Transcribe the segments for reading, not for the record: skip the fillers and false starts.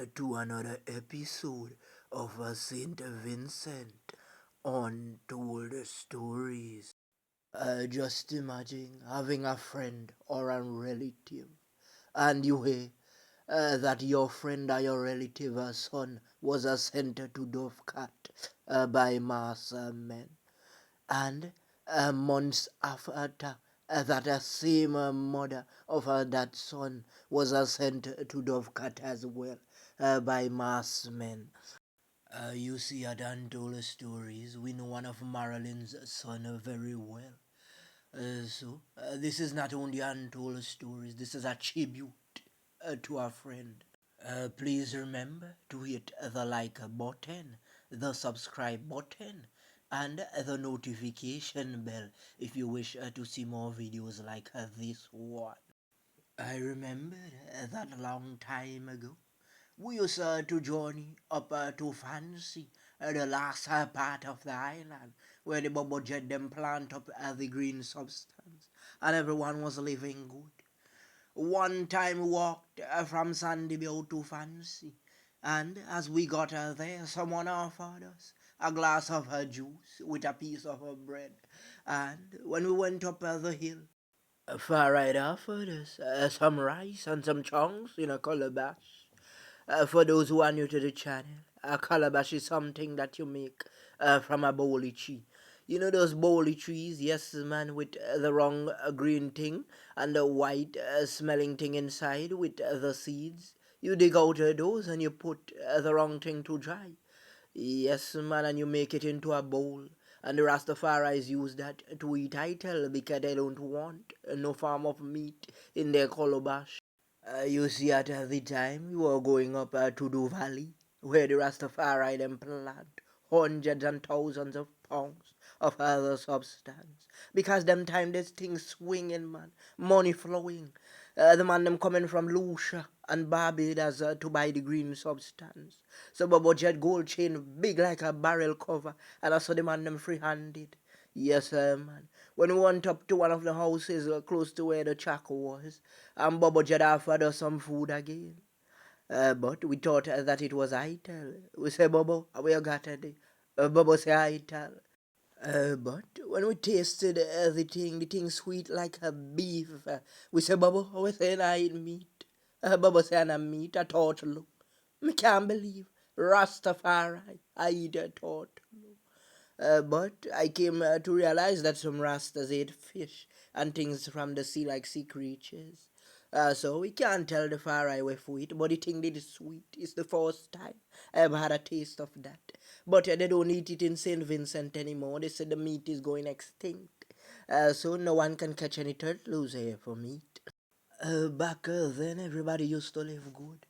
to another episode of St Vincent Untold Stories. Just imagine having a friend or a relative, and you hear that your friend or your relative's son was sent to Dovecat by mass men, and months after that same mother of that son was sent to Dovecat as well by mass men. You see, at Untold Stories, we know one of Marilin's son very well. This is not only Untold Stories, this is a tribute to our friend. Please remember to hit the like button, the subscribe button, and the notification bell if you wish to see more videos like this one. I remember that long time ago. We used to journey up to Fancy, the last part of the island, where the bubble jet them plant up the green substance, and everyone was living good. One time we walked from Sandy Bay to Fancy, and as we got there, someone offered us a glass of her juice with a piece of her bread. And when we went up the hill, far right offered us some rice and some chunks in a calabash. For those who are new to the channel, a calabash is something that you make from a bowly tree. You know those bowly trees, yes man, with the wrong green thing and the white smelling thing inside with the seeds. You dig out those and you put the wrong thing to dry. Yes man, and you make it into a bowl. And the Rastafaris use that to eat ital because they don't want no form of meat in their calabash. You see, at the time, we were going up to the valley, where the Rastafari them plant hundreds and thousands of pounds of other substance. Because them time this thing swinging, man, money flowing. The man them coming from Lucia and Barbados to buy the green substance. So Bobo Jet gold chain big like a barrel cover, and I saw the man them free-handed. Yes, man. When we went up to one of the houses close to where the Chaco was, and Bobo Jed offered us some food again. But we thought that it was ital. We say, Bobo, we got it. Bobo say ital. But when we tasted the thing sweet like a beef, we say, Bobo, we say I eat meat. Bobo say I meat, a turtle. Me can't believe. Rastafari, I eat a turtle. But I came to realize that some Rastas ate fish and things from the sea like sea creatures. So we can't tell the far eye with it, but the thing did sweet. It's the first time I ever had a taste of that. But they don't eat it in St. Vincent anymore. They said the meat is going extinct. So no one can catch any turtles here for meat. Back then, everybody used to live good.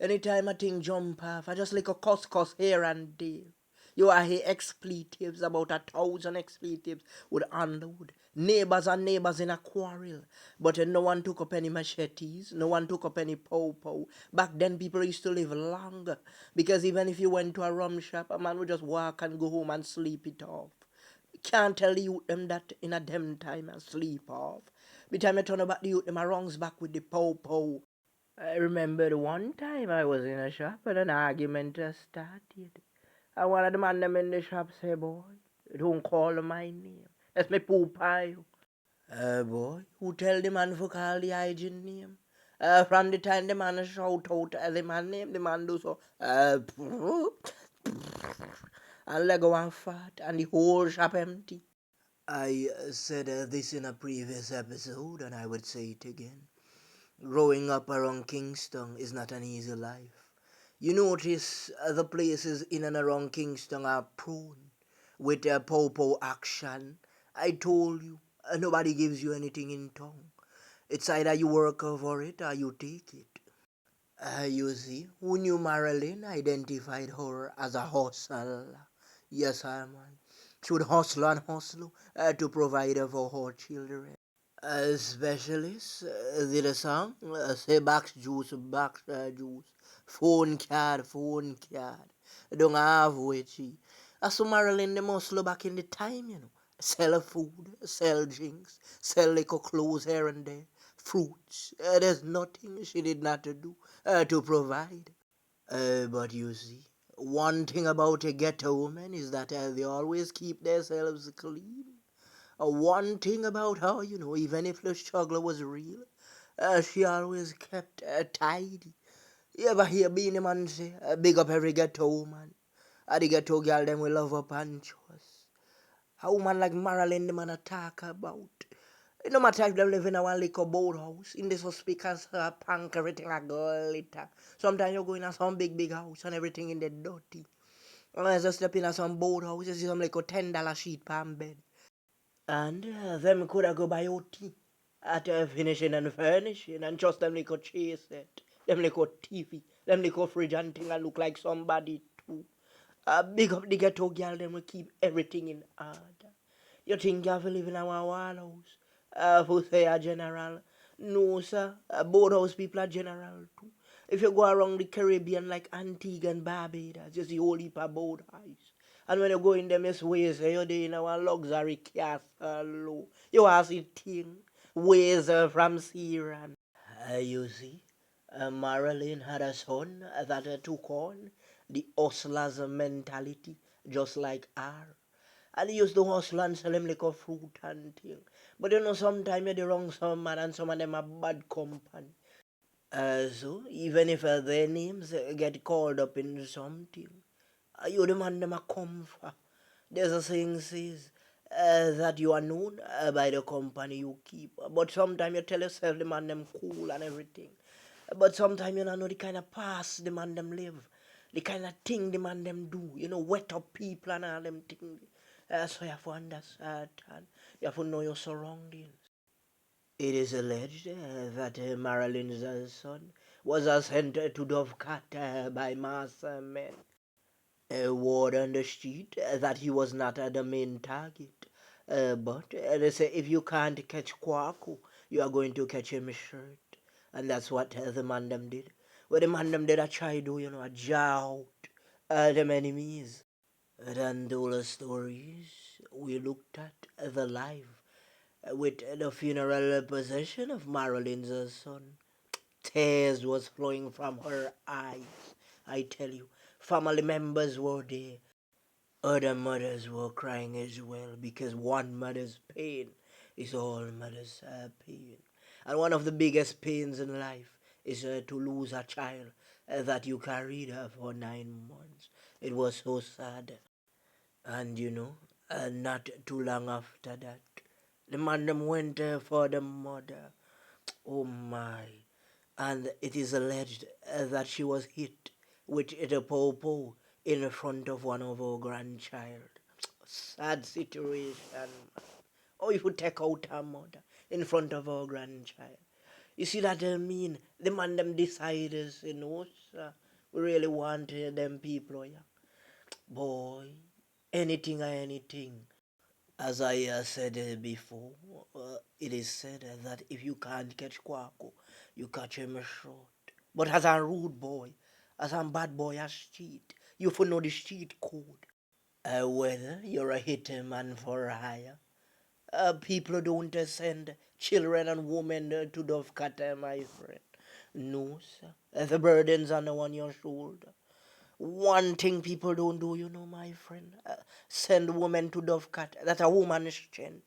Anytime a thing jump off, I just like a cuss here and there. You are hear expletives, about 1,000 expletives would unload. Neighbors and neighbors in a quarrel. But no one took up any machetes, no one took up any pow. Back then people used to live longer. Because even if you went to a rum shop, a man would just walk and go home and sleep it off. Can't tell the youth them that in a them time and sleep off. By the time I turn about the youth them a rungs back with the pow. I remember the one time I was in a shop and an argument just started. And one of the man them in the shop say, boy, don't call my name. That's me poo pie. Boy, who tell the man for call the hygiene name? From the time the man shout out the man name, the man do so, and let go and fat, and the whole shop empty. I said this in a previous episode, and I would say it again. Growing up around Kingston is not an easy life. You notice the places in and around Kingston are prone with popo action. I told you, nobody gives you anything in tongue. It's either you work for it or you take it. You see, who knew Marilyn identified her as a hustler. Yes, I man. She would hustle and hustle to provide for her children. Specialist did a song, say box juice, phone card. Don't have which. So Marilyn the muscle back in the time, you know. Sell food, sell drinks, sell liquor clothes here and there, fruits. There's nothing she did not do to provide. But you see, one thing about a ghetto woman is that they always keep themselves clean. One thing about her, even if the struggle was real, she always kept tidy. You ever hear Beanie Man say, big up every ghetto woman? The ghetto girl, them will love up and trust. A woman like Marilin, the man a talk about. It no matter if them live in a one little boathouse, in this speakers, punk, everything a glitter. Sometimes you go in a some big house and everything in the dirty. Unless you step in a some boathouse, you see some like a $10 sheet pan bed. And them coulda go buy OT at finishing and furnishing and just them little chase it. Them little TV, them little fridge and thing that look like somebody too. Big up the ghetto girl, them will keep everything in order. You think you have to live in a wall house? For say a general? No, sir. Both house people are general too. If you go around the Caribbean like Antigua and Barbados, you see whole heap of boat house. And when you go in them, you ways, you're in our luxury castle. You want to see thing, ways from Syrian. You see, Marilyn had a son that took on the hustler's mentality, just like her. And he used to hustle and sell him like a fruit and thing. But sometimes you're the wrong some man and some of them are bad company. So, even if their names get called up in something, you the man them a come for. There's a saying says that you are known by the company you keep. But sometimes you tell yourself the man them cool and everything. But sometimes you don't know the kind of past the man them live. The kind of thing the man them do. Wet up people and all them things. So you have to understand. You have to know your surroundings. It is alleged that Marilyn's son was sent to Dovecat by mass men. Word on the street that he was not the main target. But they say if you can't catch Kwaku, you are going to catch him sh0t. And that's what the man them did. Well, the man them did a try do, a jar out them enemies. And all the stories we looked at the live with the funeral procession of Marilyn's son. Tears was flowing from her eyes. I tell you, family members were there. Other mothers were crying as well because one mother's pain is all mothers' pain. And one of the biggest pains in life is to lose a child that you carried for 9 months. It was so sad. And not too long after that, the man them went for the mother. Oh my. And it is alleged that she was hit with a popo in front of one of our grandchild. Sad situation. Or if you take out her mother in front of our grandchild. You see that I mean? The man them deciders, sir. We really want them people, yeah. Boy, anything or anything. As I said before, it is said that if you can't catch Kwaku, you catch him sh0t. But as a rude boy, as a bad boy as cheat, you for know the street code. Whether you're a hitter man for a hire, people don't send children and women to Dovecata, my friend. No, sir. The burdens are now on your shoulder. One thing people don't do, my friend, send women to Dovecat. That's a woman's strength.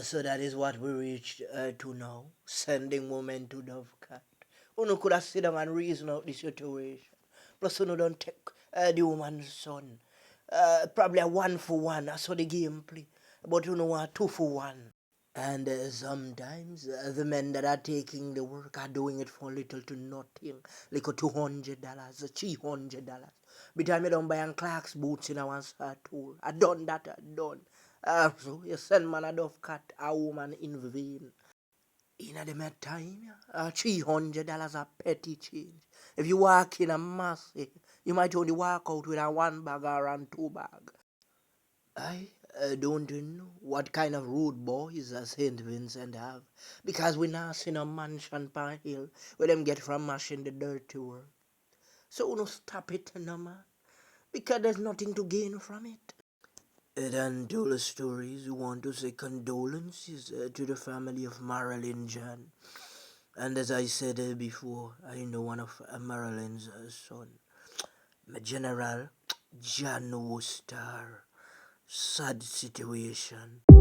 So that is what we reached to now, sending women to Dovecat. Uno could have sit down and reason out the situation. Plus, uno don't take the woman's son. Probably a 1-for-1, I saw the game play. But a 2-for-1. And sometimes the men that are taking the work are doing it for little to nothing. Like $200, $300. By the time you don't buy and Clark's boots in a one star tool. I done that, I done. So you send man a dove cat, a woman in vain. In a them time, $300 a petty change. If you walk in a mass, you might only walk out with a 1 bag or a 2 bag. I don't know what kind of rude boys St Vincent have. Because we now seen a mansion per hill where them get from mashing the dirty work. So no stop it no man. Because there's nothing to gain from it. And all the stories we want to say condolences to the family of Marilyn John. And as I said before, I know one of Marilin's son, my General John Star. Sad situation.